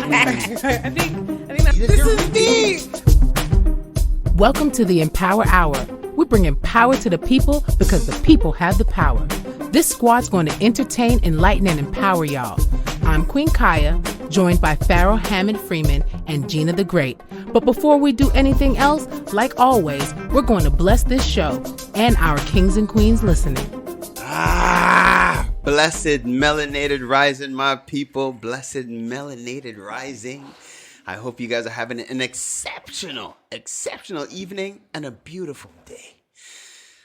I think this is deep. Welcome to the Empower Hour. We're bringing power to the people because the people have the power. This squad's going to entertain, enlighten, and empower y'all. I'm Queen Kaya, joined by Pharaoh Hammond Freeman and Gina the Great. But before we do anything else, like always, we're going to bless this show and our kings and queens listening. Blessed melanated rising, my people. Blessed melanated rising. I hope you guys are having an exceptional evening and a beautiful day.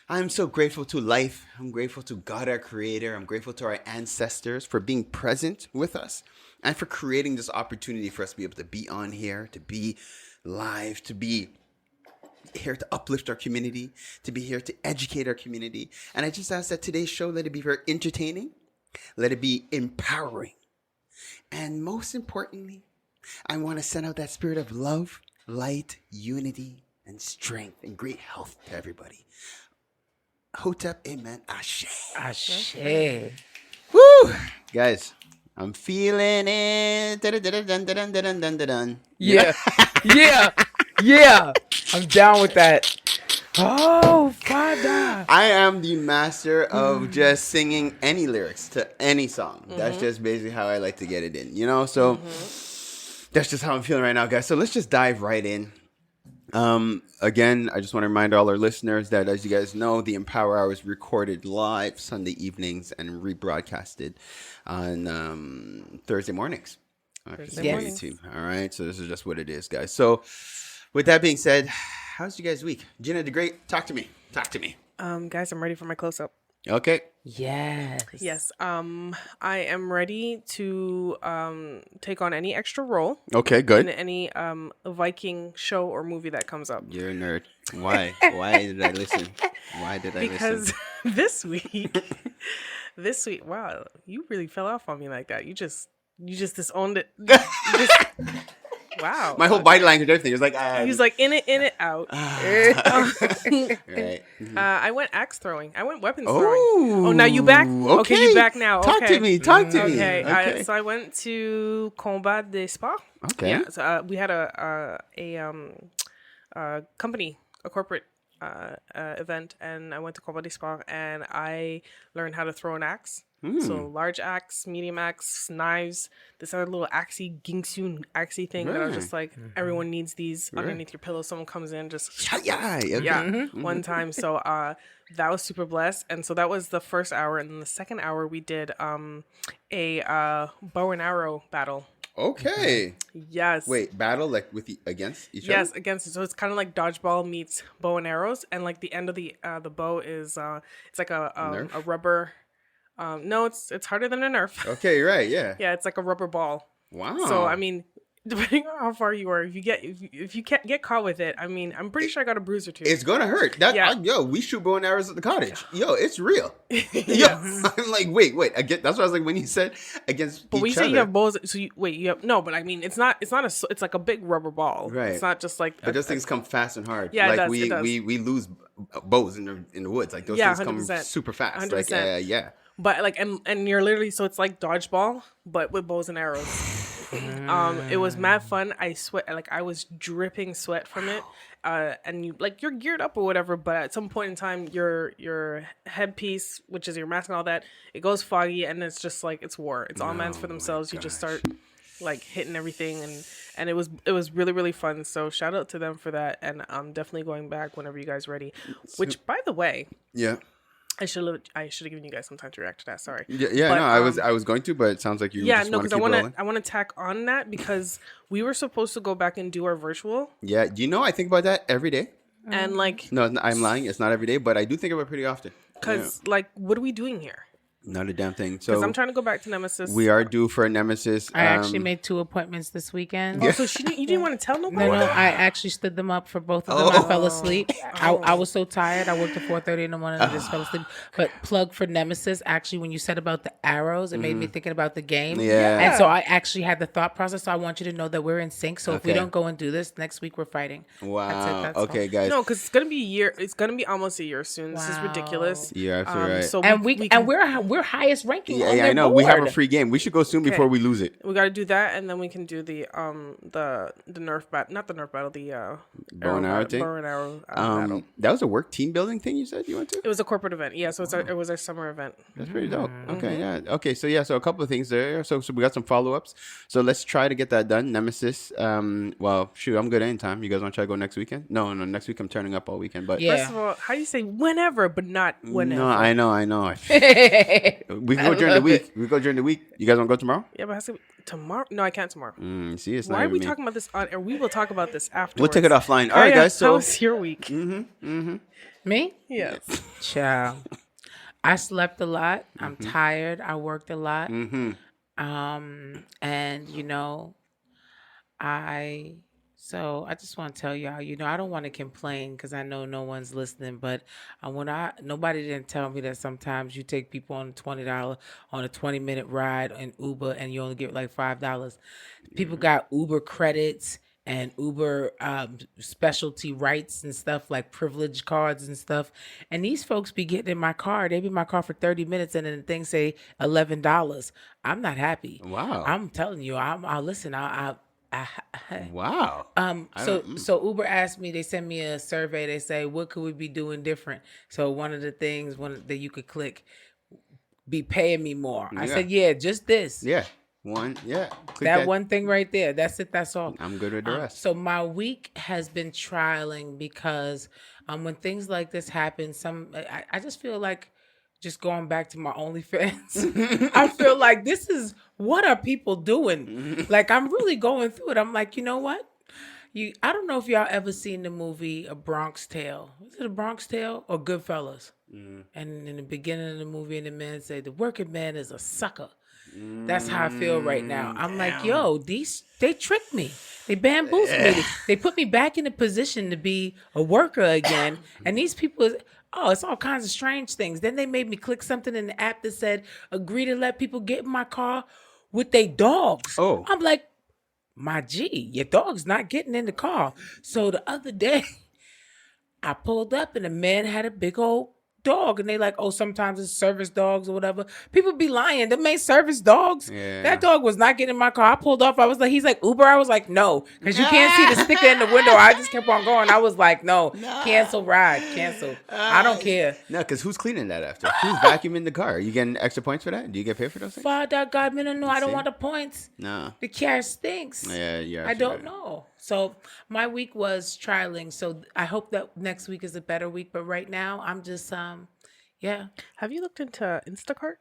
I'm so grateful to life. I'm grateful to God, our creator. I'm grateful to our ancestors for being present with us and for creating this opportunity for us to be able to be on here, to be live, to be here to uplift our community, to be here to educate our community. And I just ask that today's show, let it be very entertaining, let it be empowering. And most importantly, I want to send out that spirit of love, light, unity, and strength, and great health to everybody. Hotep, amen, ashe. Ashe. Woo! Guys, I'm feeling it. Dun-dun-dun-dun-dun-dun-dun-dun. Yeah. I'm down with that. Oh, Father. I am the master of just singing any lyrics to any song. That's just basically how I like to get it in, you know? So that's just how I'm feeling right now, guys. So let's just dive right in. Again, I just want to remind all our listeners that, as you guys know, the Empower Hour is recorded live Sunday evenings and rebroadcasted on Thursday mornings. YouTube. All right. So this is just what it is, guys. So with that being said, how's you guys' week? Gina the Great, talk to me. Guys, I'm ready for my close-up. Okay. Yes. I am ready to take on any extra role. Okay, good. In any Viking show or movie that comes up. You're a nerd. Why? Why did I listen? Because this week, wow, you really fell off on me like that. You just disowned it. Wow. My whole body language, everything. It was like... He's like, in it, out. Right. Mm-hmm. I went axe throwing. I went weapons throwing. Oh, now you back? Okay, you back now. Talk to me. Okay. So I went to Combat des Sports. Okay. Yeah, so we had a company, a corporate event, and I went to Combat des Sports, and I learned how to throw an axe. So large axe, medium axe, knives, this other little axey, ginksun axey thing that I was just like, everyone needs these underneath your pillow. Someone comes in, just one time. So that was super blessed. And so that was the first hour. And then the second hour we did a bow and arrow battle. Okay. Yes. Wait, battle like with against each other? Yes, against it. So it's kind of like dodgeball meets bow and arrows, and like the end of the bow is it's like a rubber. No, it's harder than a Nerf. Okay, right, yeah. Yeah, it's like a rubber ball. Wow. So I mean, depending on how far you are, if you can't get caught with it, I mean, I'm pretty sure I got a bruise or two. It's gonna hurt. We shoot bow and arrows at the cottage. Yo, it's real. I'm like, wait. Again, that's what I was like when you said against each other. But when you say you have bows, so you have no. But I mean, it's like a big rubber ball. Right. It's not just like. But those things come fast and hard. Yeah, like it does. we lose bows in the woods. Like those things 100%. come super fast. 100%. Like yeah. But like and you're literally, so it's like dodgeball, but with bows and arrows. It was mad fun. I sweat, like I was dripping sweat from it. And you're geared up or whatever, but at some point in time, your headpiece, which is your mask and all that, it goes foggy, and it's just like it's war. It's all man's for themselves. You just start like hitting everything, and it was really, really fun. So shout out to them for that, and I'm definitely going back whenever you guys are ready. Which, by the way, I should have given you guys some time to react to that. Sorry. I was going to, but it sounds like you. Yeah, no, because I want to tack on that because we were supposed to go back and do our virtual. Yeah, do you know I think about that every day? And like, no, I'm lying. It's not every day, but I do think about it pretty often. Because like, what are we doing here? Not a damn thing. So because I'm trying to go back to Nemesis. We are due for a Nemesis. I actually made 2 appointments this weekend. Oh, so you didn't want to tell nobody? No, I actually stood them up for both of them. I fell asleep. I was so tired. I worked at 4:30 in the morning and I just fell asleep. But plug for Nemesis, actually, when you said about the arrows, it made me thinking about the game. Yeah. And so I actually had the thought process. So I want you to know that we're in sync. So if we don't go and do this, next week we're fighting. Wow. That's okay, all. guys. No, because it's gonna be a year. It's gonna be almost a year soon. This is ridiculous. You're absolutely right. So and we're we're highest ranking. Yeah, on yeah, their I know. board. We have a free game. We should go soon before we lose it. We got to do that, and then we can do the Nerf battle, not the Nerf battle, the Bow and arrow thing? bow and arrow battle. That was a work team building thing you said you went to? It was a corporate event, yeah. So it was our summer event. That's pretty dope. Okay, yeah. Okay, so yeah, so a couple of things there. So we got some follow-ups. So let's try to get that done. Nemesis. Well, shoot, I'm good anytime. You guys want to try to go next weekend? No, next week I'm turning up all weekend. But First of all, how do you say whenever, but not whenever? no, I know. We can go during the week. You guys want to go tomorrow? Yeah, but it has to be tomorrow. No, I can't tomorrow. See, it's Why not are even we me. talking about this on air? We will talk about this afterwards. We'll take it offline. All right, guys. So how was your week? Me? Yes. Child. I slept a lot. I'm tired. I worked a lot. And I just want to tell y'all, I don't want to complain because I know no one's listening, but nobody didn't tell me that sometimes you take people on $20 on a 20-minute ride in Uber and you only get like $5. People got Uber credits and Uber specialty rights and stuff like privilege cards and stuff. And these folks be getting in my car. They be in my car for 30 minutes and then the thing say $11. I'm not happy. Wow. I'm telling you, I'll listen. wow. So Uber asked me, they sent me a survey. They say, what could we be doing different? So one of the things that you could click, be paying me more. I said, yeah, just this. Yeah. Click that one thing right there. That's it. That's all. I'm good with the rest. So my week has been trialing because when things like this happen, I just feel like just going back to my OnlyFans. I feel like what are people doing? Like I'm really going through it. I'm like, you know what? I don't know if y'all ever seen the movie A Bronx Tale. Is it A Bronx Tale or Goodfellas? And in the beginning of the movie, the man said, the working man is a sucker. That's how I feel right now. I'm like, yo, they tricked me. They bamboozled me. They put me back in a position to be a worker again. And these people, it's all kinds of strange things. Then they made me click something in the app that said, agree to let people get in my car with their dogs. Oh. I'm like, my G, your dog's not getting in the car. So the other day, I pulled up and the man had a big old dog, and they like, sometimes it's service dogs or whatever. People be lying. Them ain't service dogs. Yeah. That dog was not getting in my car. I pulled off. I was like, he's like, Uber? I was like, no, because you can't see the sticker in the window. I just kept on going. I was like, no. Cancel ride. Cancel. I don't care. No, because who's cleaning that after? Who's vacuuming the car? Are you getting extra points for that? Do you get paid for those things? Father God, no, I don't want the points. No. The car stinks. Yeah. I don't know. So my week was trialing. So I hope that next week is a better week. But right now, I'm just, yeah. Have you looked into Instacart?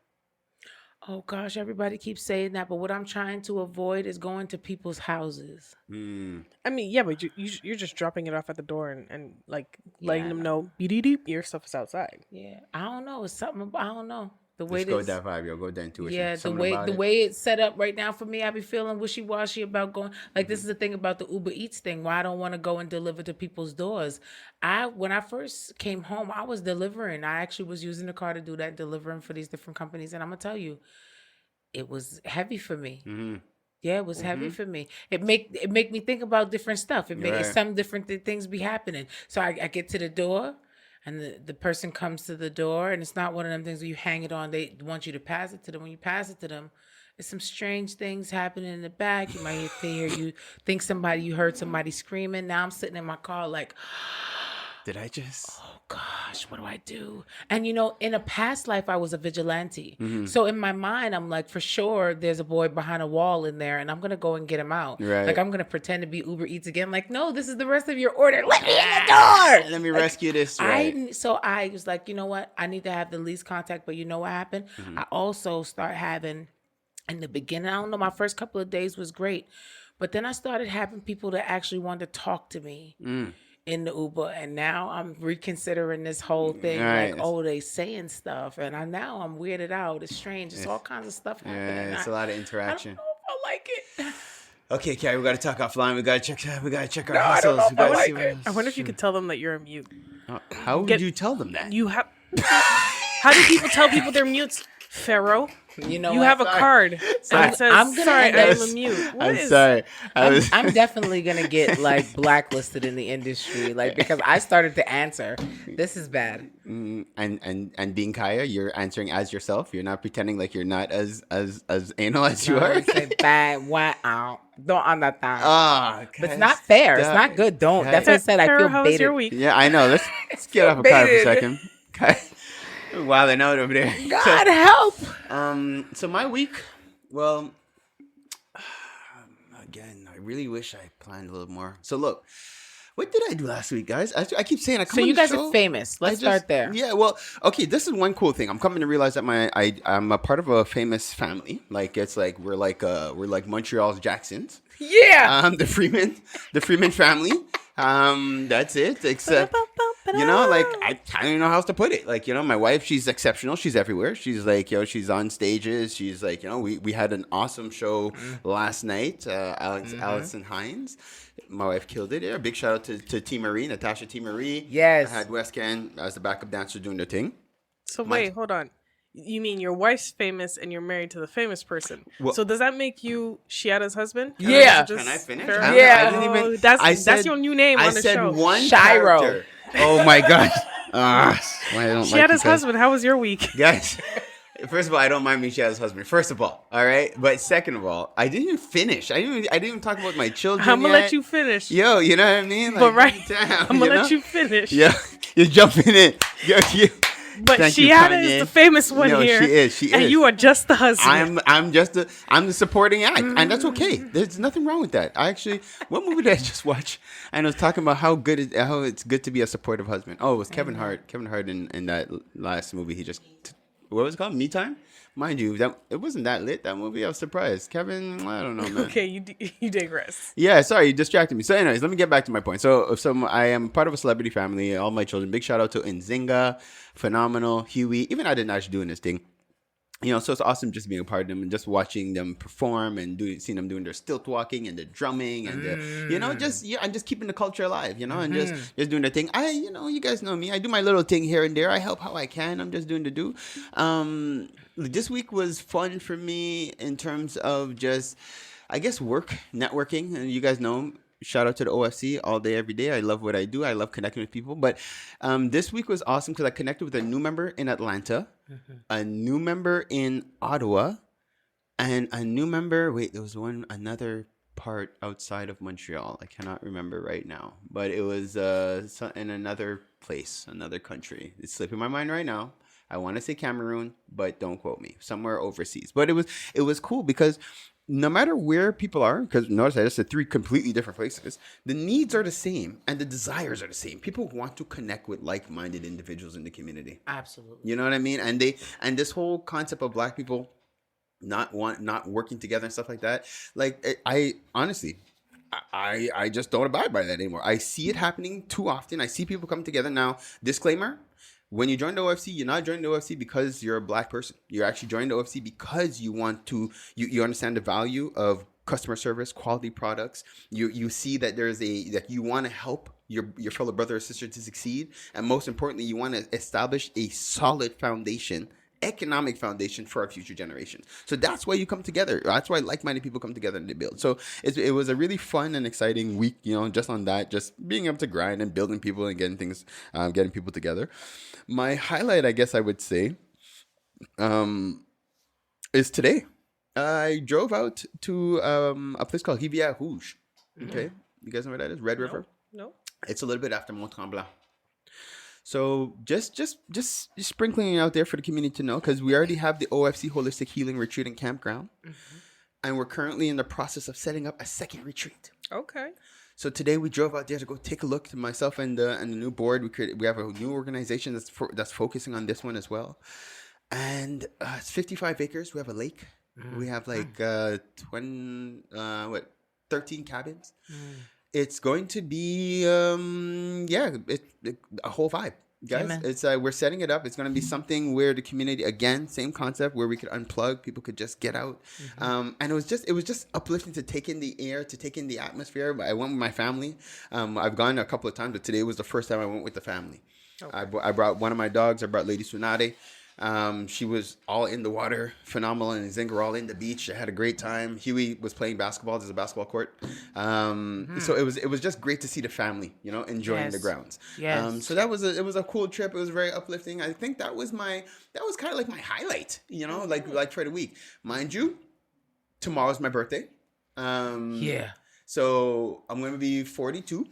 Oh, gosh, everybody keeps saying that. But what I'm trying to avoid is going to people's houses. I mean, yeah, but you're just dropping it off at the door and like letting them know, your stuff is outside. Yeah. I don't know. It's something, I don't know. The way just go with that vibe, yo. Go with that intuition. Yeah, the way it's set up right now for me, I be feeling wishy-washy about going. Like, this is the thing about the Uber Eats thing, why I don't want to go and deliver to people's doors. When I first came home, I was delivering. I actually was using the car to do that, delivering for these different companies. And I'm going to tell you, it was heavy for me. Yeah, it was heavy for me. It make me think about different stuff. Some different things be happening. So I get to the door. And the person comes to the door, and it's not one of them things where you hang it on. They want you to pass it to them. When you pass it to them, there's some strange things happening in the back. You might hear you heard somebody screaming. Now I'm sitting in my car like, did I just? Oh gosh, what do I do? And in a past life, I was a vigilante. So in my mind, I'm like, for sure, there's a boy behind a wall in there, and I'm gonna go and get him out. Right. Like I'm gonna pretend to be Uber Eats again. Like, no, this is the rest of your order. Let me in the door. Let me rescue this. Right. So I was like, you know what? I need to have the least contact. But you know what happened? I also start having, in the beginning, I don't know, my first couple of days was great, but then I started having people that actually wanted to talk to me. In the Uber, and now I'm reconsidering this whole thing. Right. Like, they saying stuff, and I'm weirded out. It's strange. It's all kinds of stuff happening. Yeah, it's a lot of interaction. I don't know if I like it. Okay, Carrie, we got to talk offline. We got to check our hustles. I wonder if you could tell them that you're a mute. How would you tell them that? How do people tell people they're mutes? Pharaoh. You know You what? have a card. Sorry. And it says, I'm gonna sorry, end I'm up- a mute. What I'm is- sorry. I'm definitely gonna get like blacklisted in the industry, like because I started to answer. This is bad. And being Kaya, you're answering as yourself. You're not pretending like you're not as anal as you No, are. I say bad. Wow. Don't understand. Ah, But it's not fair. It's not good. Don't. That's what I said. I Farrah, feel how was baited. your week? Yeah, I know. Let's get off of Kaya for a baited. second. Kaya, wilding out over there. God help. So my week, well, again, I really wish I planned a little more. So look, what did I do last week, guys? I keep saying I come So on you the guys show, are famous. Let's start there. Yeah, well, okay, this is one cool thing. I'm coming to realize that I'm a part of a famous family. Like it's like we're like Montreal's Jacksons. Yeah. The Freeman family. That's it. Except, you know, like I don't even know how else to put it. Like, you know, my wife, she's exceptional. She's everywhere. She's like, you know, she's on stages. She's like, you know, we had an awesome show last night. Allison Hines, my wife killed it. Yeah, big shout out to T Marie, Natasha T Marie. Yes. I had West Can as the backup dancer doing their thing. So wait, hold on. You mean your wife's famous and you're married to the famous person? Well- So does that make you Shiada's husband? Yeah. Just Can I finish? Farrah? Yeah. I didn't even. Oh, that's I said- your new name I on the said show. one Shiro. character. Oh my god. Why I don't like you Shiada's guys. husband. How was your week? Guys, first of all, I don't mind being Shadow's husband. First of all right? But second of all, I didn't even finish. I didn't even talk about my children I'm gonna yet. let you finish. Yo, you know what I mean? Like, But right, damn, I'm gonna know? let you finish. Yeah, you're jumping in. Yo, you. But Thank you, Shiada Kanye. is the famous one No, here. she is. She and is. you are just the husband. I'm the supporting act, and that's okay. There's nothing wrong with that. I actually, what movie did I just watch? And I was talking about how it's good to be a supportive husband. Oh, it was Kevin Hart. Kevin Hart in that last movie. He just, what was it called? Me Time. Mind you, that it wasn't that lit. That movie, I was surprised. Kevin, I don't know, man. Okay, you digress. Yeah, sorry, you distracted me. So, anyways, let me get back to my point. So I am part of a celebrity family. All my children. Big shout out to Nzinga, Phenomenal, Huey. Even I didn't actually doing this thing. You know, so it's awesome just being a part of them and just watching them perform and seeing them doing their stilt walking and the drumming and you know, and just keeping the culture alive. You know, and just doing their thing. You guys know me. I do my little thing here and there. I help how I can. I'm just doing the do. This week was fun for me in terms of just, I guess, work, networking. And you guys know, shout out to the OFC all day, every day. I love what I do. I love connecting with people. But this week was awesome because I connected with a new member in Atlanta, a new member in Ottawa, and a new member. Wait, there was another part outside of Montreal. I cannot remember right now. But it was in another place, another country. It's slipping my mind right now. I want to say Cameroon, but don't quote me. Somewhere overseas. But it was cool because no matter where people are, because notice I just said 3 completely different places, the needs are the same and the desires are the same. People want to connect with like-minded individuals in the community. Absolutely. You know what I mean? And this whole concept of Black people not working together and stuff like that. Like I honestly, I just don't abide by that anymore. I see it happening too often. I see people come together now. Disclaimer. When you join the OFC, you're not joining the OFC because you're a Black person. You're actually joining the OFC because you want to, you understand the value of customer service, quality products. You see that that you want to help your fellow brother or sister to succeed. And most importantly, you want to establish a solid foundation, economic foundation for our future generations. So that's why you come together. That's why like-minded people come together and they build. So it was a really fun and exciting week, you know, just on that, just being able to grind and building people and getting things, getting people together. My highlight, I guess I would say, is today. I drove out to a place called Rivière Rouge. Okay. You guys know where that is? Red River? No. It's a little bit after Mont-Tremblant. So just sprinkling it out there for the community to know, because we already have the OFC Holistic Healing Retreat and Campground. And we're currently in the process of setting up a second retreat. Okay. So today we drove out there to go take a look. To myself and the new board, we have a new organization that's focusing on this one as well. And it's 55 acres. We have a lake. We have like 13 cabins. It's going to be a whole vibe. Guys, Amen. it's we're setting it up. It's going to be something where the community, again, same concept, where we could unplug, people could just get out, and it was just uplifting to take in the air, to take in the atmosphere. I went with my family. I've gone a couple of times, but today was the first time I went with the family. Okay. I brought one of my dogs. I brought Lady Tsunade. She was all in the water, phenomenal, and Zinga were all in the beach. I had a great time. Huey was playing basketball. There's a basketball court. So it was just great to see the family, enjoying the grounds. Yes. So it was a cool trip. It was very uplifting. I think that was kind of like my highlight, like for the week. Mind you, tomorrow's my birthday. Yeah. So I'm going to be 42.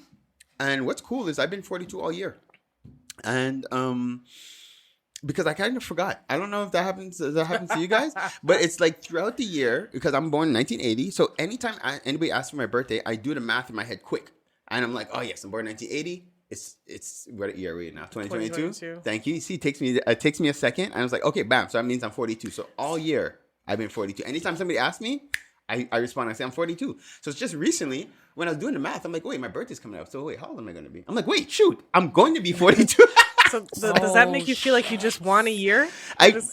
And what's cool is I've been 42 all year. And because I kind of forgot. I don't know if that happens to you guys, but it's like throughout the year, because I'm born in 1980. So anytime anybody asks for my birthday, I do the math in my head quick. And I'm like, oh yes, I'm born in 1980. It's what year are we in now? 2022. Thank you. See, it takes me a second. And I was like, okay, bam. So that means I'm 42. So all year I've been 42. Anytime somebody asks me, I respond. I say I'm 42. So it's just recently when I was doing the math, I'm like, wait, my birthday's coming up. So wait, how old am I going to be? I'm like, wait, shoot, I'm going to be 42. So does that make you feel like you just won a year? I guess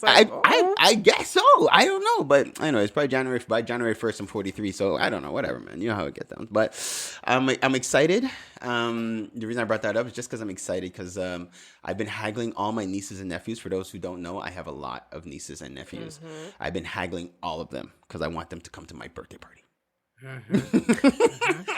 so. I don't know, but I know it's probably by January 1st. I'm 43, so I don't know. Whatever, man. You know how it gets down. But I'm excited. The reason I brought that up is just because I'm excited because I've been haggling all my nieces and nephews. For those who don't know, I have a lot of nieces and nephews. Mm-hmm. I've been haggling all of them because I want them to come to my birthday party. Mm-hmm.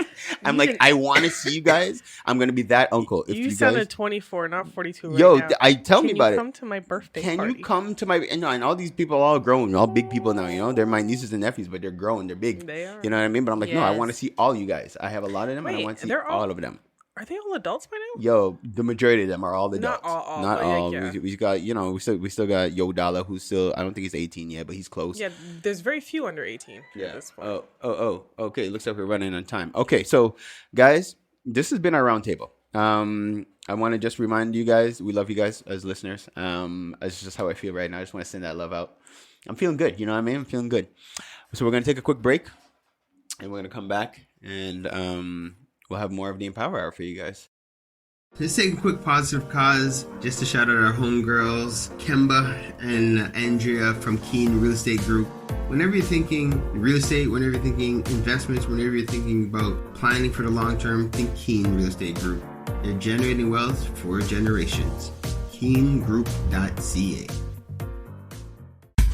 I'm like, I want to see you guys. I'm gonna be that uncle. If you sounded 24, not 42. Right yo, now. Tell me about it. Come to my birthday party. Can you come to my? And all these people are all grown, all big people now. They're my nieces and nephews, but they're grown, they're big. They are. You know what I mean? But I'm like, no, I want to see all you guys. I have a lot of them, and I want to see all of them. Are they all adults by now? Yo, the majority of them are all adults. Not all. Yeah. We got, we still got Yodala, who's still, I don't think he's 18 yet, but he's close. Yeah, there's very few under 18. Yeah. At this point. Okay. Looks like we're running on time. Okay, so guys, this has been our roundtable. I want to just remind you guys, we love you guys as listeners. It's just how I feel right now. I just want to send that love out. I'm feeling good. You know what I mean? I'm feeling good. So we're going to take a quick break, and we're going to come back, and we'll have more of the Empower Hour for you guys. Let's take a quick positive cause just to shout out our homegirls, Kemba and Andrea from Keen Real Estate Group. Whenever you're thinking real estate, whenever you're thinking investments, whenever you're thinking about planning for the long term, think Keen Real Estate Group. They're generating wealth for generations. KeenGroup.ca.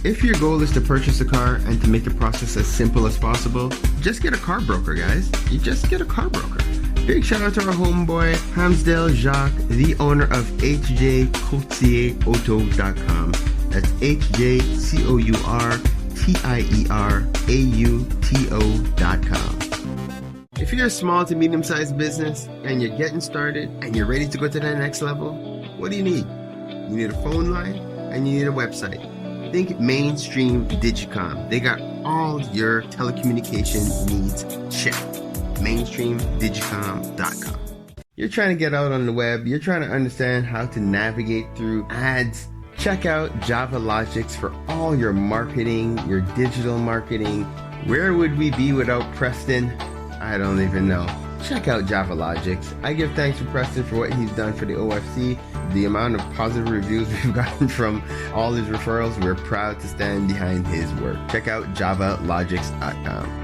If your goal is to purchase a car and to make the process as simple as possible, just get a car broker, guys. You just get a car broker. Big shout out to our homeboy, Hamsdale Jacques, the owner of HJCourtierAuto.com. That's HJCourtierAuto.com. If you're a small to medium-sized business and you're getting started and you're ready to go to that next level, what do you need? You need a phone line and you need a website. Think Mainstream Digicom. They got all your telecommunication needs checked. MainstreamDigicom.com. You're trying to get out on the web. You're trying to understand how to navigate through ads. Check out Java Logics for all your marketing, your digital marketing. Where would we be without Preston? I don't even know. Check out Java Logics. I give thanks to Preston for what he's done for the OFC. The amount of positive reviews we've gotten from all his referrals, we're proud to stand behind his work. Check out javalogics.com.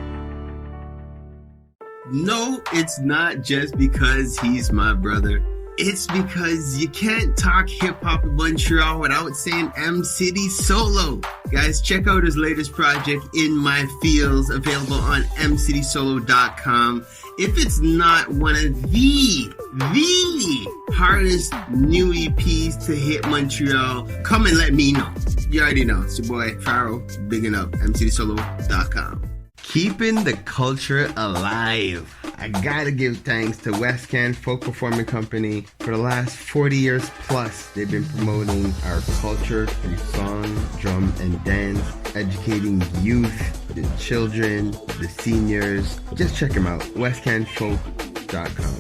No, it's not just because he's my brother. It's because you can't talk hip-hop in Montreal without saying M-City Solo. Guys, check out his latest project, In My Fields, available on mcitysolo.com. If it's not one of the hardest new EPs to hit Montreal, come and let me know. You already know. It's your boy, Pharaoh, bigging up, mcitysolo.com. Keeping the culture alive. I gotta give thanks to West Can Folk Performing Company. For the last 40 years plus, they've been promoting our culture through song, drum, and dance, educating youth, the children, the seniors. Just check them out, westcanfolk.com.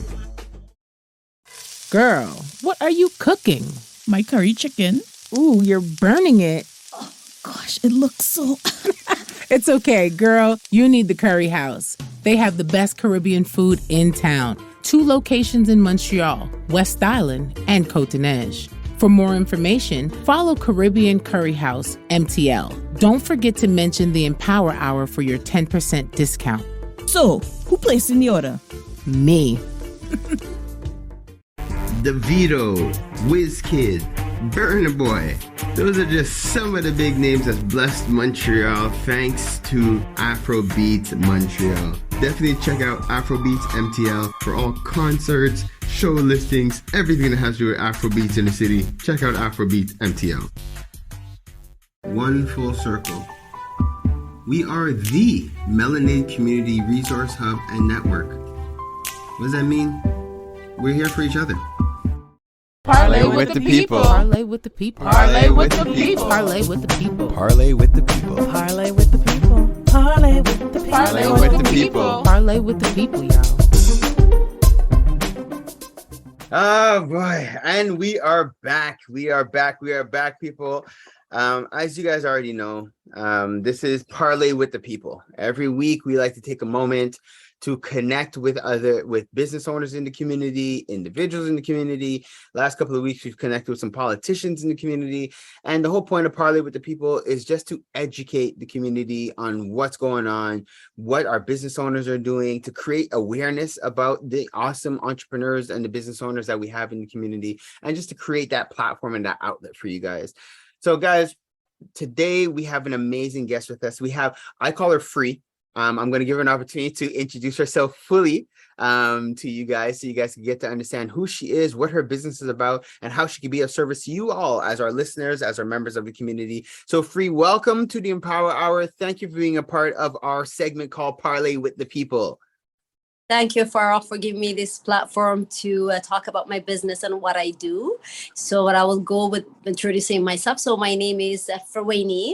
Girl, what are you cooking? My curry chicken. Ooh, you're burning it. Oh, gosh, it looks so... It's okay, girl. You need the Curry House. They have the best Caribbean food in town. 2 locations in Montreal, West Island, and Côte-Neige. For more information, follow Caribbean Curry House, MTL. Don't forget to mention the Empower Hour for your 10% discount. So, who placed in the order? Me. DeVito, WizKid, Burna Boy, Those are just some of the big names that's blessed Montreal thanks to Afrobeats Montreal. Definitely check out Afrobeats MTL for all concerts, show listings, everything that has to do with Afrobeats in the city. Check out Afrobeats MTL. One full circle. We are the Melanated Community Resource Hub and Network. What does that mean? We're here for each other. Parlay with the people. Parlay with the people. Parlay with the people. Parlay with the people. Parlay with the people. Parlay with the people. Parlay with the people. Parlay with the people. Parlay with the people, y'all. Oh boy, and we are back. We are back, people. As you guys already know, this is Parlay with the People. Every week we like to take a moment to connect with business owners in the community, individuals in the community. Last couple of weeks we've connected with some politicians in the community, and the whole point of Parlay with the People is just to educate the community on what's going on, what our business owners are doing, to create awareness about the awesome entrepreneurs and the business owners that we have in the community, and just to create that platform and that outlet for you guys. So guys, today we have an amazing guest with us. I call her Free. I'm going to give her an opportunity to introduce herself fully to you guys, so you guys can get to understand who she is, what her business is about, and how she can be of service to you all as our listeners, as our members of the community. So Free, welcome to the Empower Hour. Thank you for being a part of our segment called Parlay with the People. Thank you for giving me this platform to talk about my business and what I do. So I will go with introducing myself. So my name is Freweini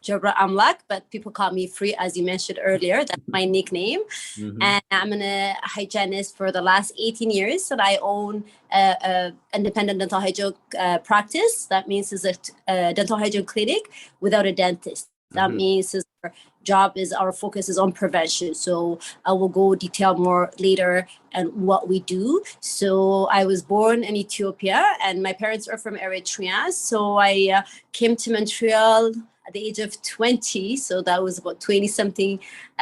Gebreamlack, but people call me Free, as you mentioned earlier. That's my nickname. Mm-hmm. And I'm a hygienist for the last 18 years. And I own an independent dental hygiene practice. That means it's a dental hygiene clinic without a dentist. That mm-hmm. means our focus is on prevention. So I will go detail more later and what we do. So I was born in Ethiopia and my parents are from Eritrea. So I came to Montreal at the age of 20. So that was about 20 something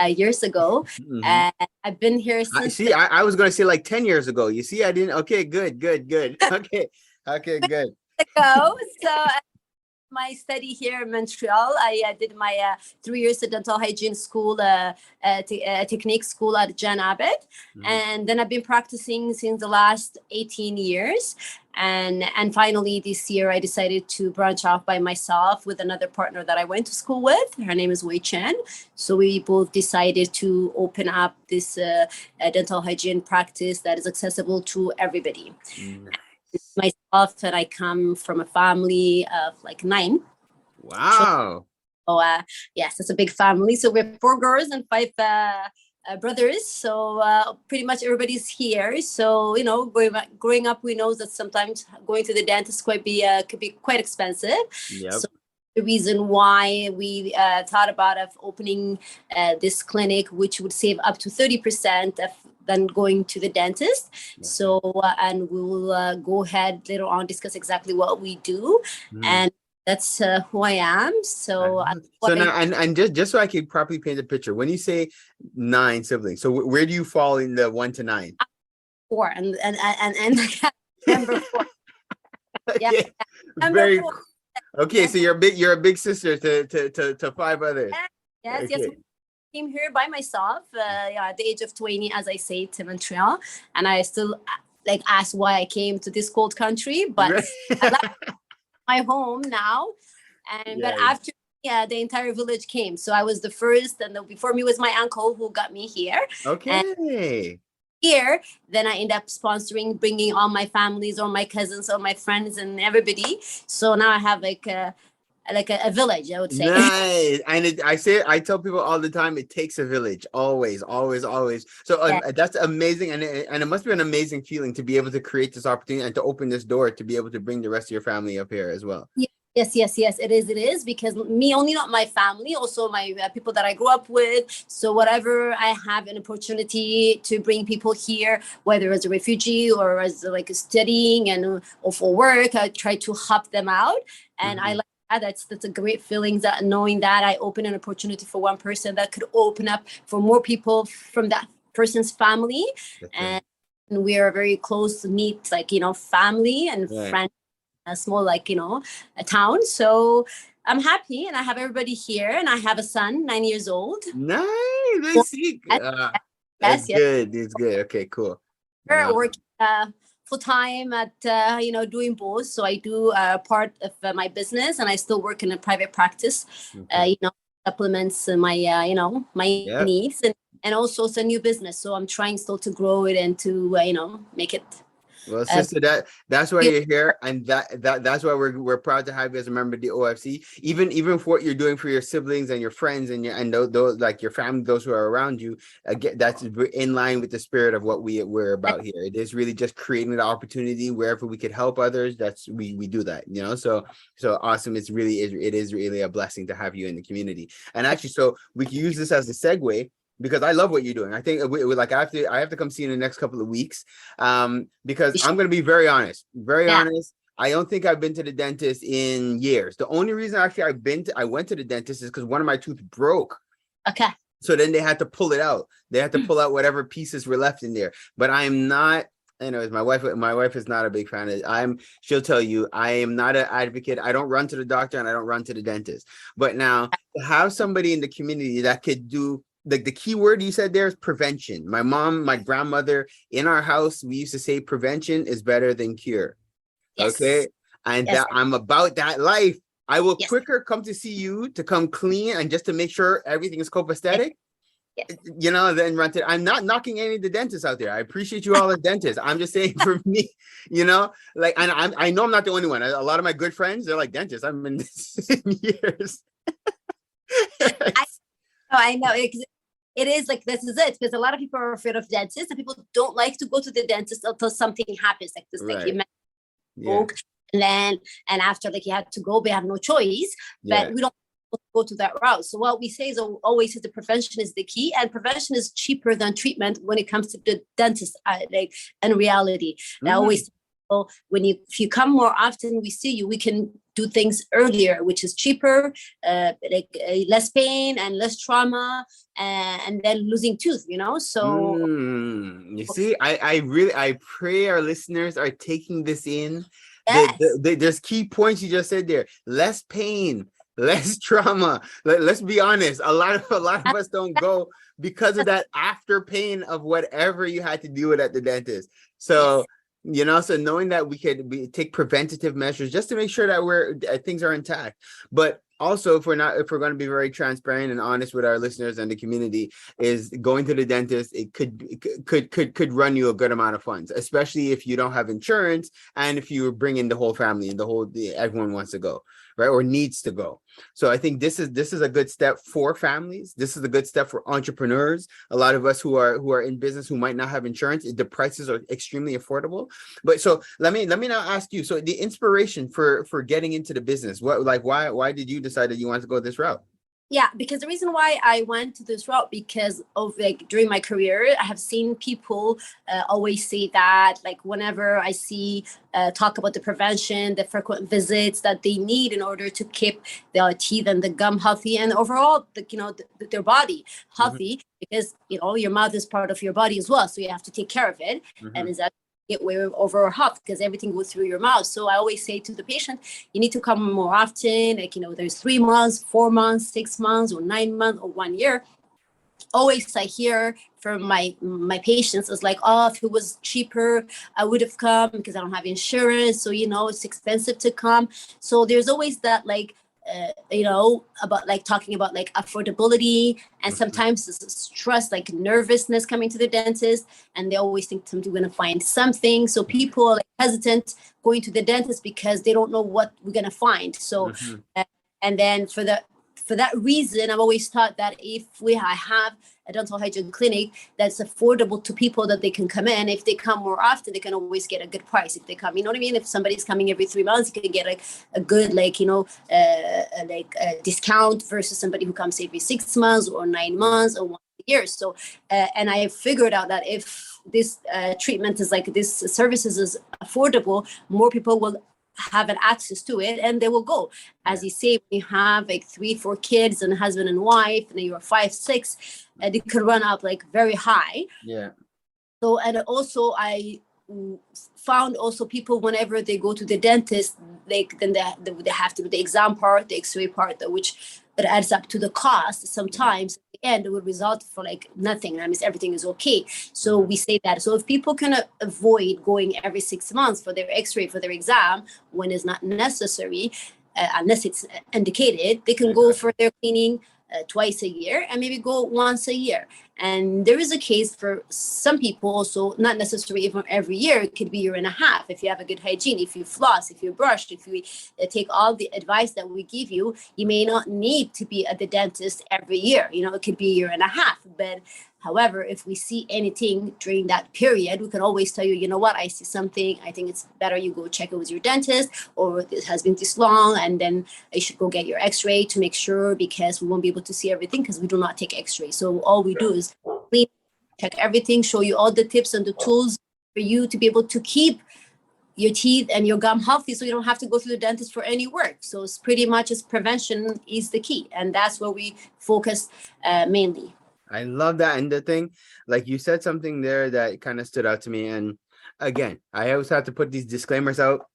years ago. Mm-hmm. And I've been here since. I was going to say like 10 years ago. You see, I didn't. Okay, good. Okay, good. So my study here in Montreal, I did my 3 years of dental hygiene school, technique school at Jan Abbott. Mm-hmm. And then I've been practicing since the last 18 years. And finally this year, I decided to branch off by myself with another partner that I went to school with. Her name is Wei Chen. So we both decided to open up this dental hygiene practice that is accessible to everybody. Mm-hmm. Myself, and I come from a family of like 9. Wow. So yes, it's a big family. So we're 4 girls and 5 brothers. So pretty much everybody's here. So, you know, growing up, we know that sometimes going to the dentist could be quite expensive. Yep. So the reason why we thought about opening this clinic, which would save up to 30% than going to the dentist. Okay. So, and we'll go ahead later on, discuss exactly what we do. And that's who I am. So, just so I can properly paint the picture, when you say 9 siblings, so where do you fall in the 1 to 9? 4 and number 4. Yeah. Very cool. Okay, so you're a big sister to 5 others. Yes, okay. Yes. I came here by myself at the age of 20, as I say, to Montreal, and I still ask why I came to this cold country, but I like my home now. And but after the entire village came, so I was the first, and before me was my uncle who got me here. Okay. And here, then I end up bringing all my families or my cousins or my friends and everybody. So now I have like a village, I would say. Nice. And I tell people all the time, it takes a village, always. So that's amazing. And it must be an amazing feeling to be able to create this opportunity and to open this door to be able to bring the rest of your family up here as well. Yeah. Yes, it is because me only, not my family, also my people that I grew up with. So whatever I have an opportunity to bring people here, whether as a refugee or as studying or for work, I try to help them out. And I like that. That's a great feeling, that knowing that I open an opportunity for one person that could open up for more people from that person's family. And we are very close, neat, family and friends. a small, like, a town. So I'm happy, and I have everybody here, and I have a son, 9 years old. Nice. I see. That's Yes. good. It's good. Okay, cool. We're working full time at doing both. So I do part of my business, and I still work in a private practice. Okay. Supplements my my Yep. needs, and also it's a new business. So I'm trying still to grow it and to make it. Well, sister, that's why you're here, and that's why we're proud to have you as a member of the OFC. Even for what you're doing for your siblings and your friends and those like your family, those who are around you. Again, that's in line with the spirit of what we're about here. It is really just creating the opportunity wherever we could help others. That's we do that, So awesome. It is really a blessing to have you in the community. And actually, so we can use this as a segue, because I love what you're doing. I think I have to come see you in the next couple of weeks, because I'm going to be very honest. I don't think I've been to the dentist in years. The only reason actually I went to the dentist is because one of my teeth broke. Okay. So then they had to pull it out. They had to pull out whatever pieces were left in there. But I am not. Anyways, my wife is not a big fan of it. She'll tell you I am not an advocate. I don't run to the doctor and I don't run to the dentist. But now to have somebody in the community that could do. The key word you said there is prevention. My grandmother in our house, we used to say prevention is better than cure. Yes. Okay. And Yes. that I'm about that life. I will Yes. quicker come to see you to come clean and just to make sure everything is copacetic. Yes. Then run to. I'm not knocking any of the dentists out there. I appreciate you all as dentists. I'm just saying for me, like, and I know I'm not the only one. A lot of my good friends, they're like dentists. I've been years. I know. It is like, this is it, because a lot of people are afraid of dentists, and people don't like to go to the dentist until something happens, like this, like you mentioned, and after, like, you have to go, we have no choice, but we don't go to that route. So what we say is always the prevention is the key, and prevention is cheaper than treatment when it comes to the dentist, like, in reality. I always if you come more often, we see you, we can do things earlier, which is cheaper, less pain and less trauma, and then losing tooth, so you see, I pray our listeners are taking this in. Yes. There's key points you just said there. Less pain, less trauma. Let's be honest, a lot of us don't go because of that after pain of whatever you had to deal with at the dentist. So so knowing that we take preventative measures just to make sure that things are intact. But also, if we're going to be very transparent and honest with our listeners and the community, is going to the dentist, it could run you a good amount of funds, especially if you don't have insurance and if you bring in the whole family and everyone wants to go, right, or needs to go. So I think this is a good step for families. This is a good step for entrepreneurs. A lot of us who are in business who might not have insurance, the prices are extremely affordable. But so let me now ask you. So the inspiration for getting into the business, why did you decide that you wanted to go this route? Yeah, because the reason why I went to this route, because of, like, during my career, I have seen people always say that, like, whenever I see talk about the prevention, the frequent visits that they need in order to keep their teeth and the gum healthy, and overall, their body healthy, because your mouth is part of your body as well, so you have to take care of it, and is that get way over health, because everything goes through your mouth. So I always say to the patient, you need to come more often. Like, there's 3 months, 4 months, 6 months, or 9 months, or 1 year. Always I hear from my patients is like, if it was cheaper, I would have come, because I don't have insurance. So, it's expensive to come. So there's always that, like, about, like, talking about, like, affordability, and sometimes this stress, like nervousness coming to the dentist, and they always think they're going to find something. So people are, like, hesitant going to the dentist because they don't know what we're going to find. So, and then for that reason, I've always thought that if I have a dental hygiene clinic that's affordable to people, that they can come in. If they come more often, they can always get a good price. If they come, you know what I mean? If somebody's coming every 3 months, you can get a good, like, a discount versus somebody who comes every 6 months or 9 months or 1 year. So, and I figured out that if this treatment is like this services is affordable, more people will have an access to it, and they will go. As you say, when you have like 3-4 kids and husband and wife, and you're 5-6, and it could run up like very high. Yeah. So, and also I found also people, whenever they go to the dentist, then they have to do the exam part, the x-ray part, which it adds up to the cost. Sometimes at the end it would result for like nothing. That means everything is okay. So we say that. So if people can avoid going every 6 months for their x-ray, for their exam, when it's not necessary, unless it's indicated, they can go for their cleaning twice a year and maybe go once a year. And there is a case for some people also, not necessarily even every year, it could be year and a half. If you have a good hygiene, if you floss, if you brush, if you take all the advice that we give you, you may not need to be at the dentist every year. You know, it could be a year and a half. But however, if we see anything during that period, we can always tell you, you know what, I see something. I think it's better you go check it with your dentist, or it has been this long, and then you should go get your x-ray to make sure, because we won't be able to see everything because we do not take x-ray. So all we do is clean, check everything, show you all the tips and the tools for you to be able to keep your teeth and your gum healthy, so you don't have to go to the dentist for any work. So it's pretty much as prevention is the key, and that's where we focus mainly. I love that. And the thing, like you said something there that kind of stood out to me. And again, I always have to put these disclaimers out,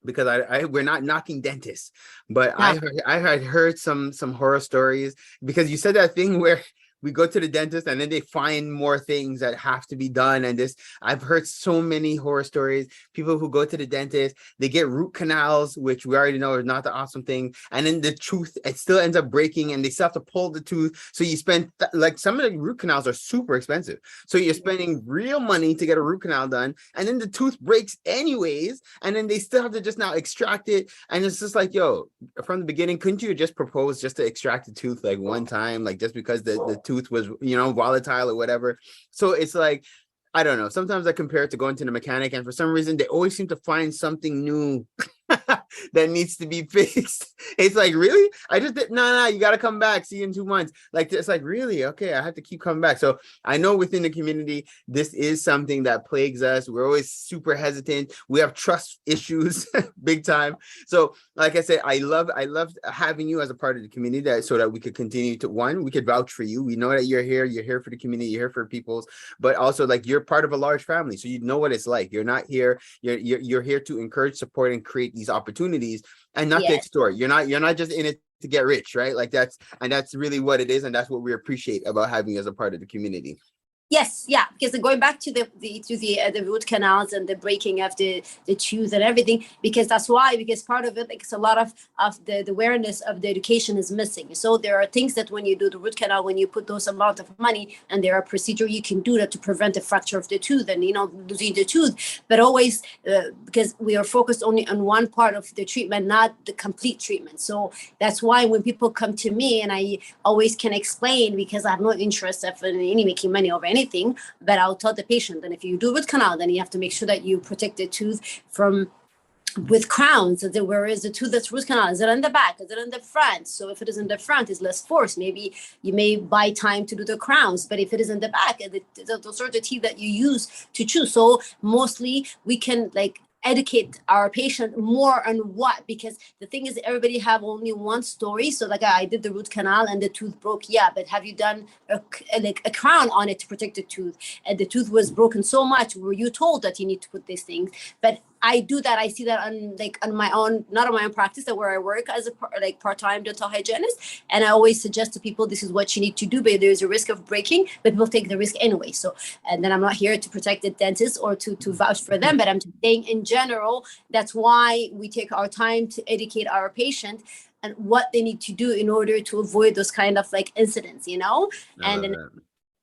because we're not knocking dentists, but I had heard some horror stories, because you said that thing where we go to the dentist and then they find more things that have to be done. And this, I've heard so many horror stories. People who go to the dentist, they get root canals, which we already know is not the awesome thing. And then the tooth, it still ends up breaking, and they still have to pull the tooth. So you spend like, some of the root canals are super expensive. So you're spending real money to get a root canal done. And then the tooth breaks anyways. And then they still have to just now extract it. And it's just like, yo, from the beginning, couldn't you just propose just to extract the tooth like one time, like just because the tooth was, you know, volatile or whatever. So it's like, I don't know. Sometimes I compare it to going to the mechanic, and for some reason they always seem to find something new that needs to be fixed. It's like, really? I just did, no, you got to come back. See you in 2 months. Like, it's like, really? Okay, I have to keep coming back. So I know within the community, this is something that plagues us. We're always super hesitant. We have trust issues big time. So like I said, I love having you as a part of the community, so that we could continue to, one, we could vouch for you. We know that you're here for the community, you're here for people's, but also like you're part of a large family. So you know what it's like. You're not here, you're here to encourage, support, and create these opportunities, and not to extort. You're not just in it to get rich, right? Like that's really what it is, and that's what we appreciate about having you as a part of the community. Yes, yeah, because going back to the root canals and the breaking of the tooth and everything, because that's why, because part of it, like, it's a lot of the awareness of the education is missing. So there are things that when you do the root canal, when you put those amount of money, and there are procedure you can do that to prevent the fracture of the tooth and, you know, losing the tooth, but always because we are focused only on one part of the treatment, not the complete treatment. So that's why when people come to me, and I always can explain, because I have no interest in any making money over anything, but I'll tell the patient that if you do root canal, then you have to make sure that you protect the tooth from with crowns. So where is the tooth that's root canal? Is it in the back? Is it in the front? So if it is in the front, it's less force. Maybe you may buy time to do the crowns, but if it is in the back, those are the teeth that you use to chew. So mostly we can like educate our patient more on what, because the thing is everybody have only one story. So like, I did the root canal and the tooth broke, yeah, but have you done a crown on it to protect the tooth? And the tooth was broken so much, were you told that you need to put these things? But I do that. I see that on my own, not on my own practice, that where I work as a part-time dental hygienist. And I always suggest to people, this is what you need to do, but there's a risk of breaking, but people take the risk anyway. So, and then I'm not here to protect the dentist or to vouch for them, but I'm just saying in general, that's why we take our time to educate our patient and what they need to do in order to avoid those kind of like incidents, you know? And then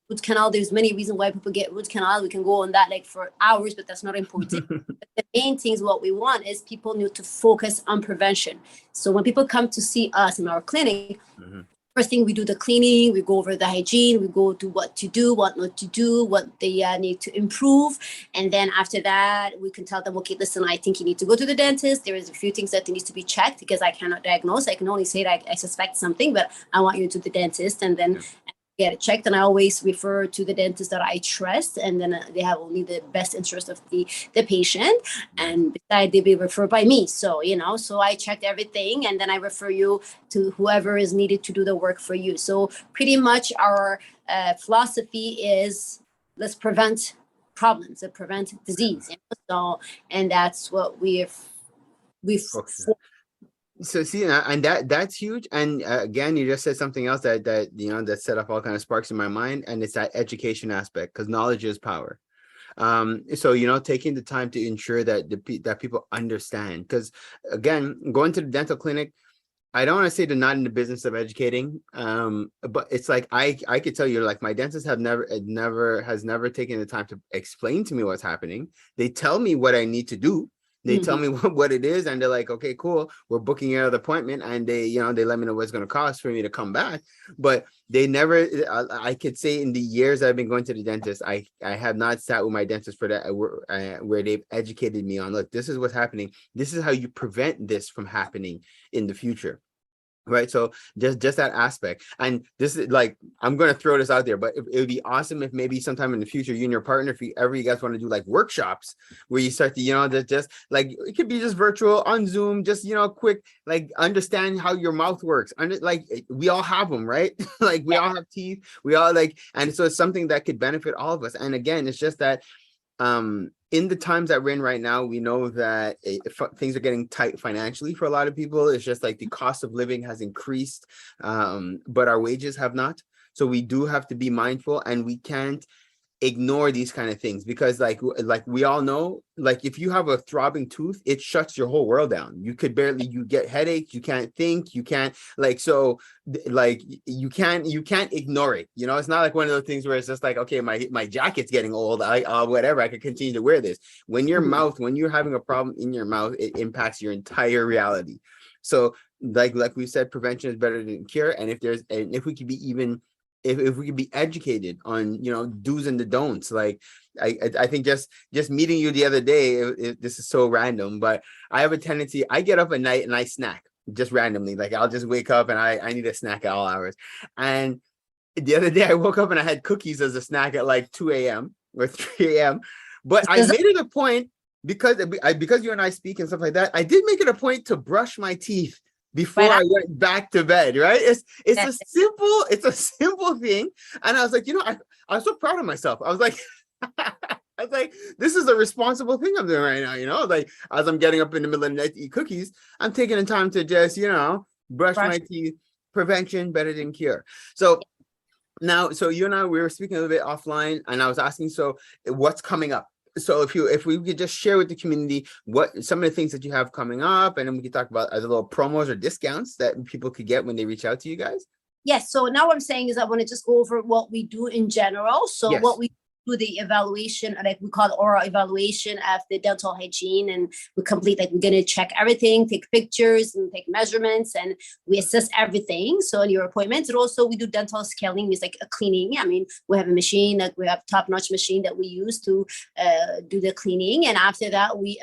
root canal, there's many reasons why people get root canal. We can go on that like for hours, but that's not important. The main things what we want is people need to focus on prevention. So when people come to see us in our clinic, first thing we do the cleaning, we go over the hygiene, we go to what to do, what not to do, what they need to improve. And then after that, we can tell them, okay, listen, I think you need to go to the dentist. There is a few things that needs to be checked, because I cannot diagnose. I can only say that I suspect something, but I want you to the dentist, and then get it checked. And I always refer to the dentist that I trust, and then they have only the best interest of the patient, and besides they be referred by me. So, you know, so I checked everything, and then I refer you to whoever is needed to do the work for you. So pretty much our philosophy is, let's prevent problems. It prevents disease. So, and that's what we've So see, and that's huge. And again, you just said something else that that set off all kind of sparks in my mind, and it's that education aspect, because knowledge is power. So taking the time to ensure that that people understand, because again, going to the dental clinic, I don't want to say they're not in the business of educating, but it's like I could tell you, like, my dentist has never taken the time to explain to me what's happening. They tell me what I need to do. They tell me what it is, and they're like, okay, cool, we're booking another appointment, and they let me know what it's going to cost for me to come back. But they never, I could say in the years I've been going to the dentist, I have not sat with my dentist for that, where they've educated me on, look, this is what's happening. This is how you prevent this from happening in the future. Right. So just that aspect. And this is like, I'm going to throw this out there, but it would be awesome if maybe sometime in the future, you and your partner, if you guys want to do like workshops where you start to, just like, it could be just virtual on Zoom, just, quick, like, understand how your mouth works. Like, we all have them, right? Like, we all have teeth, we all and so it's something that could benefit all of us. And again, it's just that, in the times that we're in right now, we know that things are getting tight financially for a lot of people. It's just like the cost of living has increased, but our wages have not. So we do have to be mindful, and we can't ignore these kind of things, because like we all know, like, if you have a throbbing tooth, it shuts your whole world down. You get headaches, you can't think, you can't you can't ignore it. It's not like one of those things where it's just like, okay, my jacket's getting old, whatever, I could continue to wear this. When you're having a problem in your mouth, it impacts your entire reality. So like we said, prevention is better than cure. And if we could be even, if we could be educated on, do's and the don'ts, like I think just meeting you the other day, this is so random, but I have a tendency, I get up at night and I snack just randomly. Like, I'll just wake up and I need a snack at all hours. And the other day I woke up and I had cookies as a snack at like 2 a.m. or 3 a.m. But I made it a point, because you and I speak and stuff like that, I did make it a point to brush my teeth before I went back to bed, right? It's a simple thing. And I was like, I was so proud of myself. I was like, this is a responsible thing I'm doing right now, like, as I'm getting up in the middle of the night to eat cookies, I'm taking the time to just, brush my teeth. Prevention better than cure. So now, you and I, we were speaking a little bit offline, and I was asking, so what's coming up? So if we could just share with the community what some of the things that you have coming up, and then we could talk about other little promos or discounts that people could get when they reach out to you guys. Yes. So now what I'm saying is I want to just go over what we do in general. So what we do, the evaluation, like we call it oral evaluation of the dental hygiene, and we complete, like, we're going to check everything, take pictures and take measurements, and we assess everything. So in your appointments, and also we do dental scaling, it's like a cleaning. I mean, we have a machine, like we have top-notch machine that we use to do the cleaning. And after that, we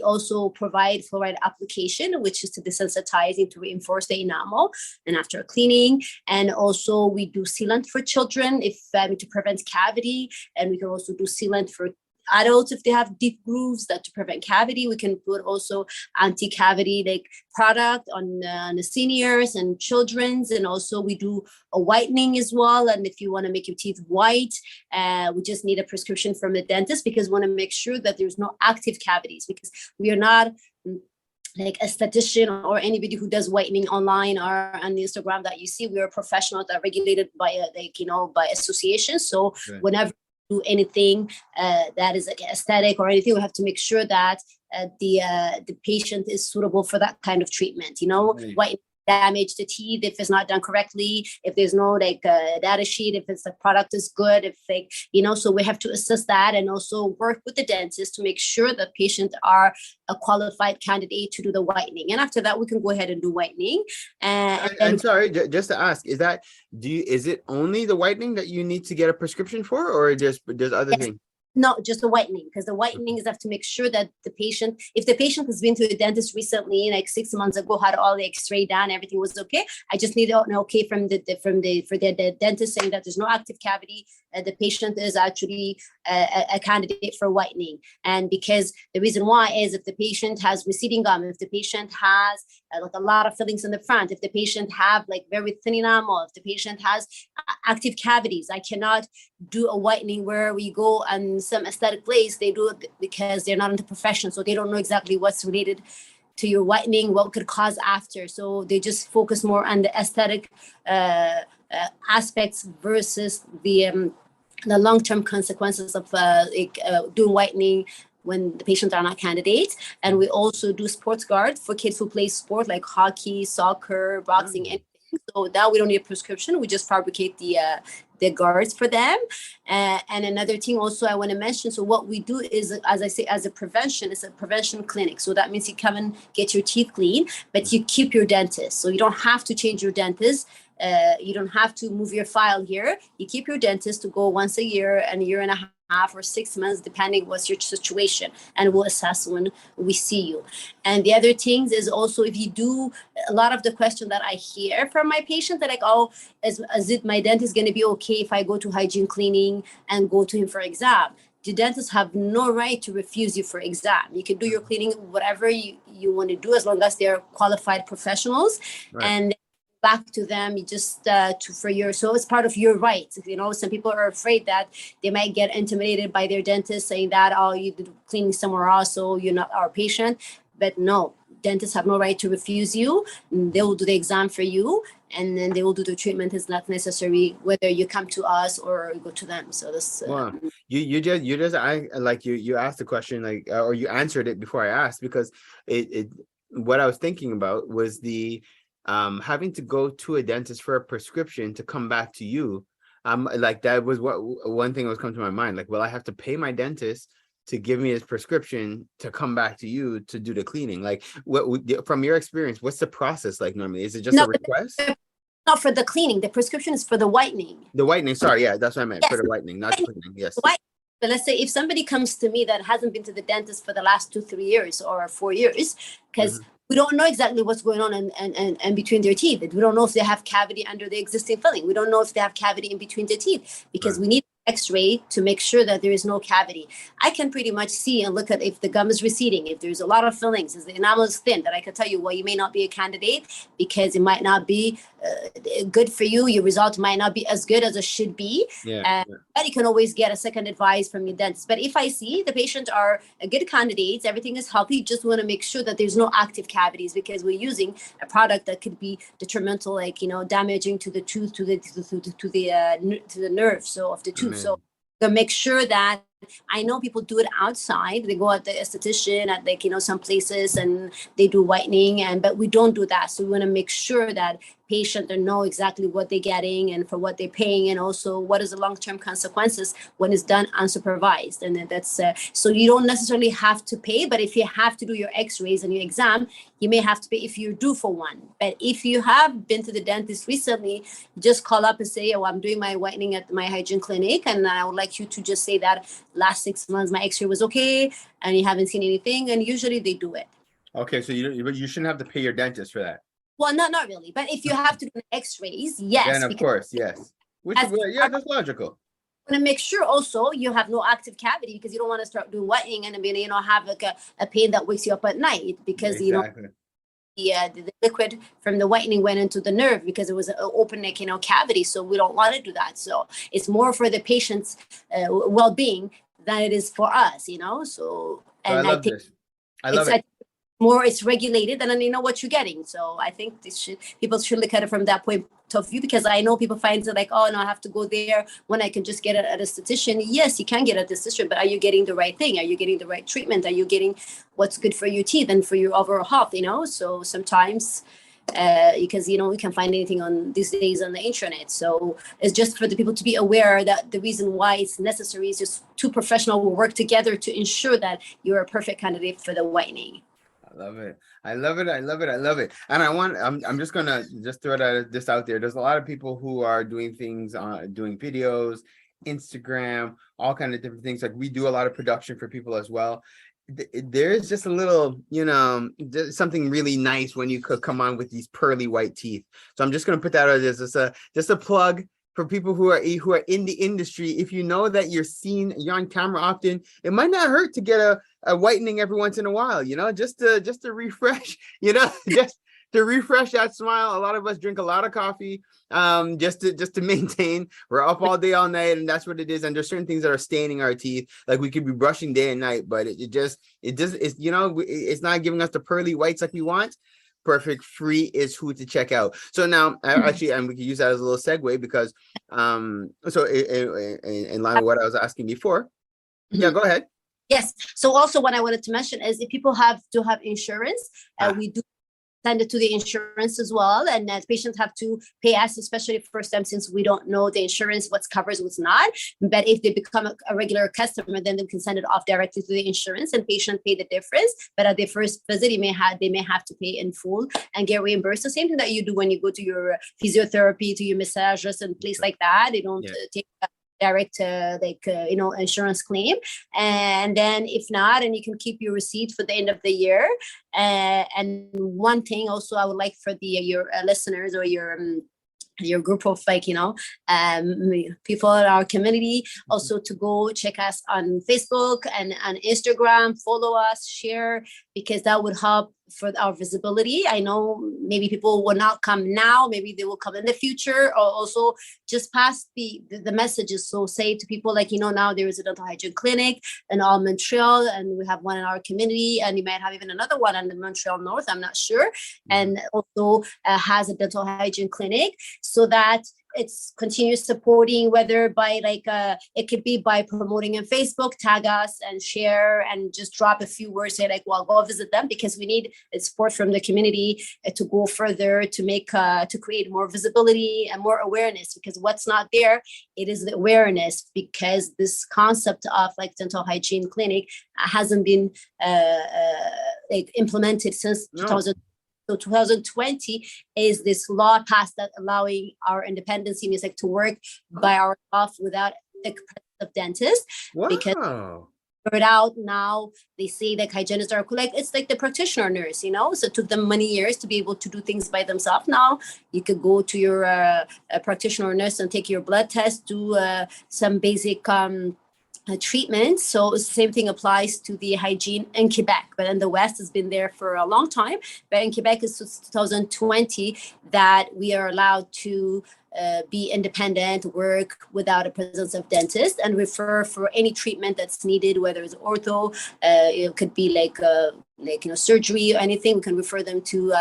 also provide fluoride application, which is to desensitizing to reinforce the enamel, and after cleaning. And also we do sealant for children to prevent cavity. And we can also do sealant for adults if they have deep grooves to prevent cavity. We can put also anti-cavity like product on the seniors and children's. And also we do a whitening as well. And if you want to make your teeth white, we just need a prescription from the dentist, because we want to make sure that there's no active cavities, because we are not like a statistician or anybody who does whitening online or on Instagram that you see. We are professionals that are regulated by by association. So whenever we do anything that is like aesthetic or anything, we have to make sure that the patient is suitable for that kind of treatment. White damage the teeth if it's not done correctly, if there's no data sheet, if the product is good, if so we have to assess that, and also work with the dentist to make sure that patients are a qualified candidate to do the whitening. And after that, we can go ahead and do whitening. And sorry, just to ask, is it only the whitening that you need to get a prescription for, or there's other things? No, just the whitening, because the whitening is have to make sure that if the patient has been to the dentist recently, like 6 months ago, had all the X-ray done, everything was okay. I just need an okay from the dentist saying that there's no active cavity. The patient is actually a candidate for whitening. And because the reason why is if the patient has receding gum, if the patient has like a lot of fillings in the front, if the patient have like very thin enamel, if the patient has active cavities, I cannot do a whitening where we go and some aesthetic place, they do it because they're not in the profession, so they don't know exactly what's related to your whitening, what could cause after. So they just focus more on the aesthetic aspects versus the long-term consequences of doing whitening when the patients are not candidates. And we also do sports guard for kids who play sport like hockey, soccer, boxing, anything. So now we don't need a prescription. We just fabricate the guards for them. And another thing also I want to mention, so what we do is, as I say, as a prevention, it's a prevention clinic. So that means you come and get your teeth clean, but you keep your dentist. So you don't have to change your dentist. You don't have to move your file here. You keep your dentist to go once a year and a half or 6 months, depending what's your situation, and we'll assess when we see you. And the other things is also, if you do, a lot of the question that I hear from my patients, they're like, oh, is it my dentist going to be okay if I go to hygiene cleaning and go to him for exam? The dentists have no right to refuse you for exam. You can do your cleaning, whatever you want to do, as long as they're qualified professionals. Right. And back to them, you just so it's part of your rights. Some people are afraid that they might get intimidated by their dentist saying that, oh, you did cleaning somewhere else, so you're not our patient. But no, dentists have no right to refuse you. They will do the exam for you, and then they will do the treatment. It's not necessary whether you come to us or go to them. So this wow. You asked the question, or you answered it before I asked, because it what I was thinking about was the having to go to a dentist for a prescription to come back to you. That was one thing that was coming to my mind. Will I have to pay my dentist to give me his prescription to come back to you to do the cleaning? From your experience, what's the process like normally? Is it just a request? Not for the cleaning. The prescription is for the whitening. The whitening, sorry, yeah, that's what I meant. Yes. For the whitening, not the cleaning. Yes. But let's say if somebody comes to me that hasn't been to the dentist for the last 2-3 years or 4 years, because we don't know exactly what's going on and between their teeth. We don't know if they have cavity under the existing filling. We don't know if they have cavity in between the teeth, because we need X-ray to make sure that there is no cavity. I can pretty much see and look at if the gum is receding, if there's a lot of fillings, if the enamel is thin, that I can tell you, well, you may not be a candidate because it might not be good for you. Your result might not be as good as it should be. But you can always get a second advice from your dentist. But if I see the patient are good candidates, everything is healthy, just want to make sure that there's no active cavities, because we're using a product that could be detrimental, damaging to the tooth, to the nerve, so of the tooth. So to make sure that, I know people do it outside. They go at the esthetician at some places and they do whitening, but we don't do that. So we want to make sure that patients know exactly what they're getting and for what they're paying, and also what is the long-term consequences when it's done unsupervised. And then that's so you don't necessarily have to pay, but if you have to do your x-rays and your exam, you may have to pay if you're due for one. But if you have been to the dentist recently, just call up and say, oh, I'm doing my whitening at my hygiene clinic, and I would like you to just say that last 6 months my x-ray was okay and you haven't seen anything, and usually they do it. Okay, so you shouldn't have to pay your dentist for that. Well, not really, but if you have to do x-rays, yes. Then of course, yes. That's logical. Want to make sure also you have no active cavity, because you don't want to start doing whitening and then have a pain that wakes you up at night, because the liquid from the whitening went into the nerve because it was an open cavity. So we don't want to do that. So it's more for the patient's well-being than it is for us, So and I think this. I love it. More it's regulated, and then you know what you're getting. So I think people should look at it from that point of view, because I know people find it oh no, I have to go there when I can just get it at a esthetician. Yes, you can get a esthetician, but are you getting the right thing? Are you getting the right treatment? Are you getting what's good for your teeth and for your overall health? So sometimes because we can find anything on these days on the internet. So it's just for the people to be aware that the reason why it's necessary is just two professionals will work together to ensure that you're a perfect candidate for the whitening. I love it. And I'm just gonna throw this out there. There's a lot of people who are doing things, doing videos, Instagram, all kind of different things. We do a lot of production for people as well. There's just a little, something really nice when you could come on with these pearly white teeth. So I'm just gonna put that out as just a plug for people who are in the industry. If you know that you're on camera often, it might not hurt to get a whitening every once in a while, just to refresh, to refresh that smile. A lot of us drink a lot of coffee just to maintain. We're up all day, all night, and that's what it is. And there's certain things that are staining our teeth. Like we could be brushing day and night, but it's not giving us the pearly whites like we want. Perfect Free is who to check out. So now actually, and we can use that as a little segue because so in line with what I was asking before. Yeah, go ahead. Yes. So also what I wanted to mention is if people have insurance, we do send it to the insurance as well. And patients have to pay us, especially first time, since we don't know the insurance, what's covers, what's not. But if they become a regular customer, then they can send it off directly to the insurance and patient pay the difference. But at the first visit, they may have to pay in full and get reimbursed. The same thing that you do when you go to your physiotherapy, to your massages and place like that. They don't take direct insurance claim, and then if not, and you can keep your receipt for the end of the year. And one thing also I would like for your listeners or your group of people in our community also to go check us on Facebook and on Instagram, follow us, share, because that would help for our visibility. I know maybe people will not come now, maybe they will come in the future, or also just pass the messages. So say to people now there is a dental hygiene clinic in all Montreal, and we have one in our community, and you might have even another one in the Montreal North, I'm not sure, and also has a dental hygiene clinic, so that it's continuous supporting, whether by it could be by promoting on Facebook, tag us and share and just drop a few words, say go visit them, because we need support from the community to go further, to make to create more visibility and more awareness, because what's not there, it is the awareness, because this concept of dental hygiene clinic hasn't been implemented since 2000. So 2020 is this law passed that allowing our independent seniors to work by ourselves without the presence of dentists. Wow. Because it out now, they say that hygienists are it's like the practitioner nurse, so it took them many years to be able to do things by themselves. Now you could go to your practitioner nurse and take your blood test, do some basic treatment. So the same thing applies to the hygiene in Quebec, but in the West has been there for a long time. But in Quebec, it's 2020 that we are allowed to be independent, work without a presence of dentist, and refer for any treatment that's needed, whether it's ortho, it could be surgery or anything. We can refer them to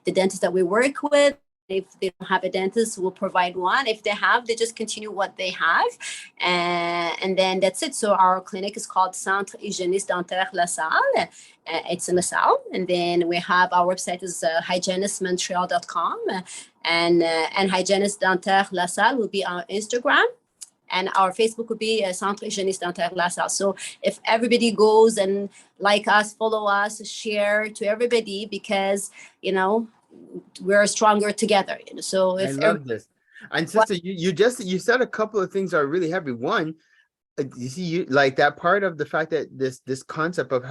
the dentist that we work with. If they don't have a dentist, we'll provide one. If they have, they just continue what they have. And then that's it. So our clinic is called Center Hygiéniste Dentaire Lasalle. It's in LaSalle. And then we have our website is hygienistmontreal.com. And Hygiéniste Dentaire Lasalle will be on Instagram. And our Facebook would be Center Hygiéniste Dentaire Lasalle. So if everybody goes and like us, follow us, share to everybody, because, we're stronger together. So if I love this. And sister, you said a couple of things that are really heavy. One, you see, that part of the fact that this concept of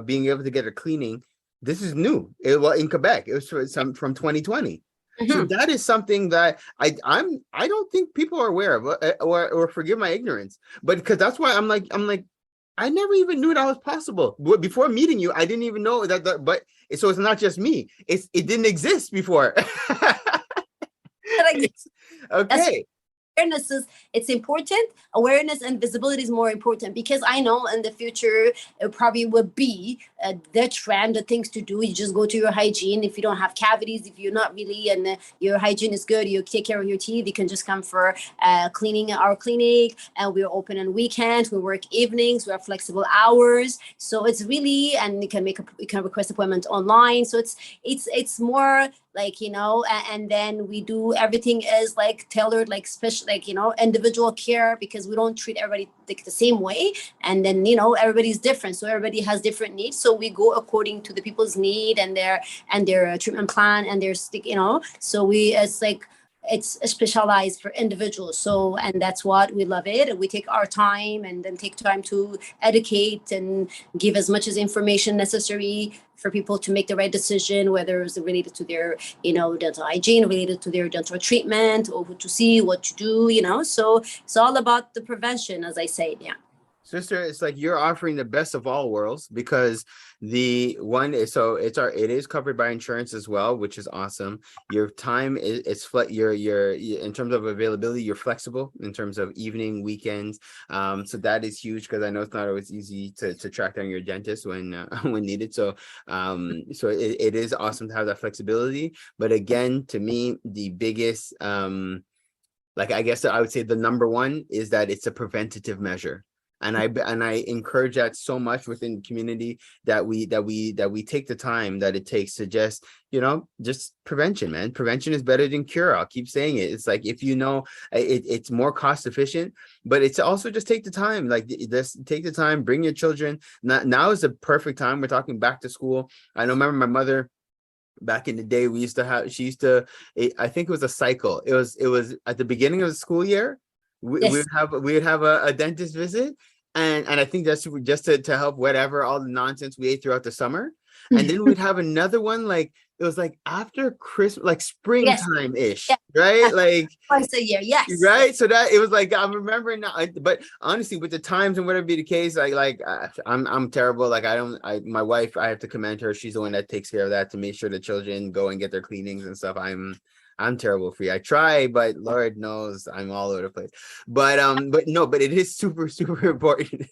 being able to get a cleaning, this is new. In Quebec, it was from 2020. Mm-hmm. So that is something that I don't think people are aware of, or forgive my ignorance, but because that's why I'm like I never even knew that was possible. Before meeting you, I didn't even know that. But so it's not just me. It didn't exist before. Okay. Awareness it's important. Awareness and visibility is more important, because I know in the future it probably would be the trend, the things to do. You just go to your hygiene. If you don't have cavities, if you're not really, and your hygiene is good, you take care of your teeth, you can just come for cleaning at our clinic. And we're open on weekends. We work evenings. We have flexible hours. So it's really, and you can request appointment online. So it's more and then we do everything is tailored, special, individual care, because we don't treat everybody the same way. And then, everybody's different. So everybody has different needs. So we go according to the people's need and their treatment plan and their, so it's specialized for individuals. So, and that's what we love it. We take our time and then take time to educate and give as much as information necessary for people to make the right decision, whether it's related to their, dental hygiene, related to their dental treatment, or who to see, what to do, So it's all about the prevention, as I say. Yeah. Sister, it's like you're offering the best of all worlds, because the one is, so it is covered by insurance as well, which is awesome. Your time is you're in terms of availability, you're flexible in terms of evening, weekends. So that is huge, because I know it's not always easy to track down your dentist when when needed. So it is awesome to have that flexibility. But again, to me, the biggest like, I guess I would say the number one is that it's a preventative measure. And I encourage that so much within the community, that we take the time that it takes to just, just prevention, man. Prevention is better than cure. I'll keep saying it. It's like, if it's more cost efficient, but it's also just take the time, like just take the time, bring your children. Now is the perfect time. We're talking back to school. I remember my mother, back in the day, I think it was a cycle. It was at the beginning of the school year. We Yes. would have a dentist visit, and I think that's just to help whatever all the nonsense we ate throughout the summer. And then we'd have another one, like it was like after Christmas, like springtime ish, Yes. right? Like Twice a year, yes. right. So that it was like, I'm remembering now. But honestly, with the times and whatever be the case, I'm terrible. Like my wife, I have to commend her. She's the one that takes care of that, to make sure the children go and get their cleanings and stuff. I'm terrible for you. I try, but Lord knows I'm all over the place. But it is super, super important.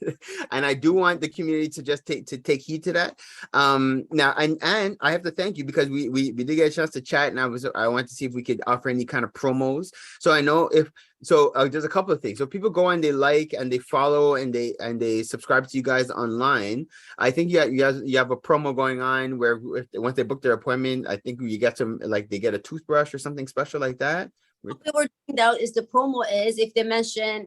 And I do want the community to just take heed to that. Now, and I have to thank you, because we did get a chance to chat, and I want to see if we could offer any kind of promos. So I know there's a couple of things. So people go and they like and they follow and they subscribe to you guys online. I think you have a promo going on where once they book their appointment, I think you get some, like, they get a toothbrush or something special like that. What we were doing now is, the promo is, if they mention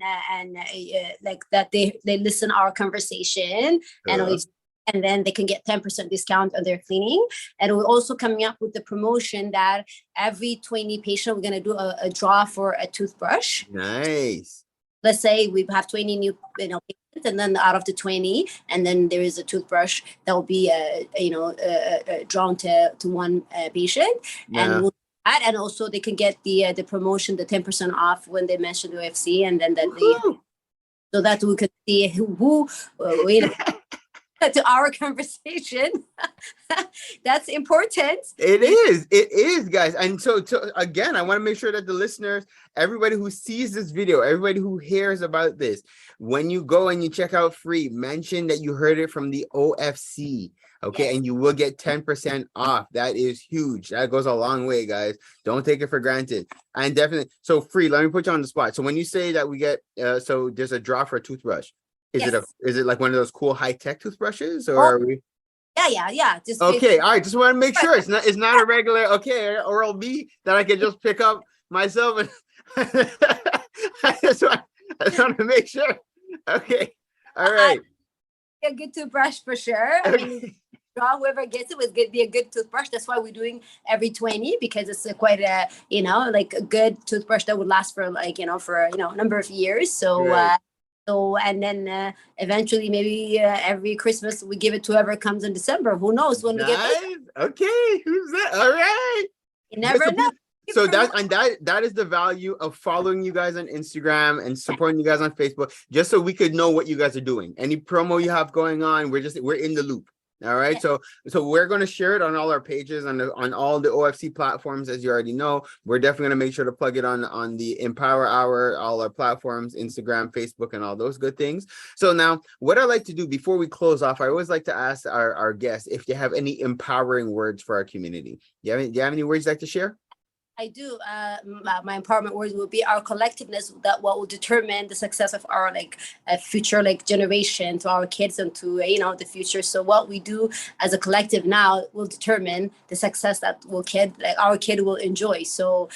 like that they listen our conversation, and then they can get 10% discount on their cleaning. And we're also coming up with the promotion that every 20 patient, we're going to do a draw for a toothbrush. Nice. Let's say we have 20 new patients, and then out of the 20, and then there is a toothbrush that will be drawn to one patient. Yeah. And also they can get the promotion, the 10% off when they mention the UFC, and then so that we could see who to our conversation. That's important. It is, guys. And so again, I want to make sure that the listeners, everybody who sees this video, everybody who hears about this, when you go and you check out Free, mention that you heard it from the OFC. Okay. Yes. And you will get 10% off. That is huge. That goes a long way, guys. Don't take it for granted. And definitely, so Free, let me put you on the spot. So when you say that we get, so there's a draw for a toothbrush, is it like one of those cool high-tech toothbrushes, or are we? Yeah. Just okay. All right. Just want to make sure it's not a regular Oral B that I can just pick up myself. And I just want to make sure. Okay. All right. A good toothbrush for sure. I mean, whoever gets it was good. Be a good toothbrush. That's why we're doing every 20, because it's quite a like a good toothbrush that would last for a number of years. So. Right. And then eventually, maybe every Christmas we give it to whoever comes in December. Who knows when we get it? Okay, who's that? All right. You never know. So that is the value of following you guys on Instagram and supporting you guys on Facebook, just so we could know what you guys are doing. Any promo you have going on, we're in the loop. All right. Yeah. So we're going to share it on all our pages, on all the OFC platforms, as you already know. We're definitely going to make sure to plug it on the Empower Hour, all our platforms, Instagram, Facebook, and all those good things. So now, what I like to do before we close off, I always like to ask our guests if they have any empowering words for our community. Do you have any words you'd like to share? I do. My empowerment words will be our collectiveness, that what will determine the success of our future generation, to our kids and to the future. So what we do as a collective now will determine the success that our kid will enjoy. So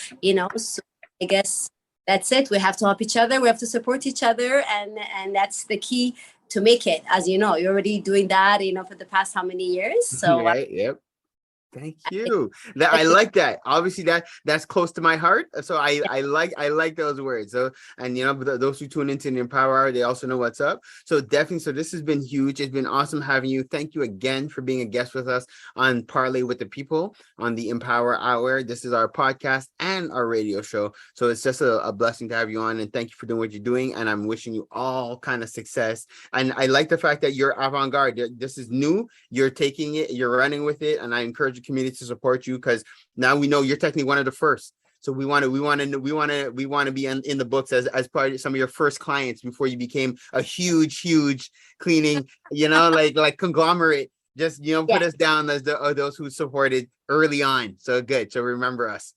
so I guess that's it. We have to help each other. We have to support each other, and that's the key to make it. As you know, you're already doing that for the past how many years. So right. Yep. Thank you. I like that. Obviously, that's close to my heart. So I like those words. So, and those who tune into the Empower Hour, they also know what's up. So definitely. So this has been huge. It's been awesome having you. Thank you again for being a guest with us on Parlay with the People on the Empower Hour. This is our podcast and our radio show. So it's just a blessing to have you on. And thank you for doing what you're doing. And I'm wishing you all kind of success. And I like the fact that you're avant-garde. This is new. You're taking it. You're running with it. And I encourage the community to support you, because now we know you're technically one of the first. So we want to be in the books as part of some of your first clients before you became a huge cleaning, like conglomerate. Just put us down as those who supported early on. So good. So remember us.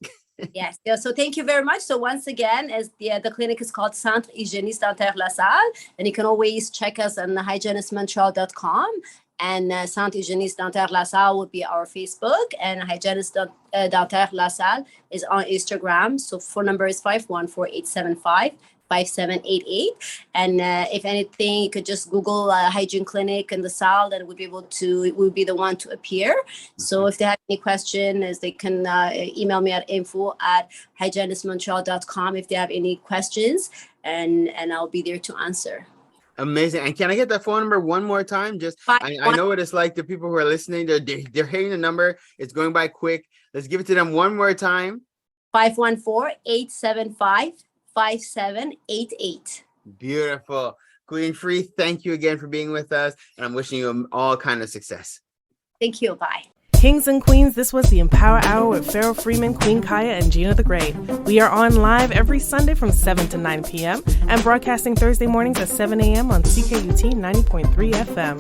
Yes. Yeah. So thank you very much. So once again, as the clinic is called Center Hygiéniste Dentaire Lasalle, and you can always check us on hygienistmontreal.com. And Center Hygiéniste Dentaire Lasalle would be our Facebook, and Hygieniste Dentaire Lasalle is on Instagram. So phone number is 514-875-5788. And if anything, you could just Google hygiene clinic in LaSalle, and it would be the one to appear. So if they have any questions, they can email me at info@hygienistmontreal.com if they have any questions, and I'll be there to answer. Amazing. And can I get that phone number one more time? Just I know what it's like. The people who are listening, they're hearing the number. It's going by quick. Let's give it to them one more time. 514-875-5788. Beautiful. Queen Free, thank you again for being with us. And I'm wishing you all kind of success. Thank you. Bye. Kings and queens, this was the Empower Hour with Pharaoh Freeman, Queen Kaya, and Gina the Great. We are on live every Sunday from 7 to 9 p.m. and broadcasting Thursday mornings at 7 a.m. on CKUT 90.3 FM.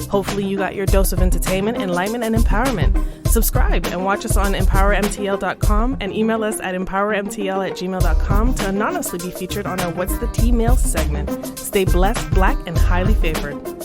Hopefully you got your dose of entertainment, enlightenment, and empowerment. Subscribe and watch us on empowermtl.com and email us at empowermtl@gmail.com to anonymously be featured on our What's the Tea Mail segment. Stay blessed, black, and highly favored.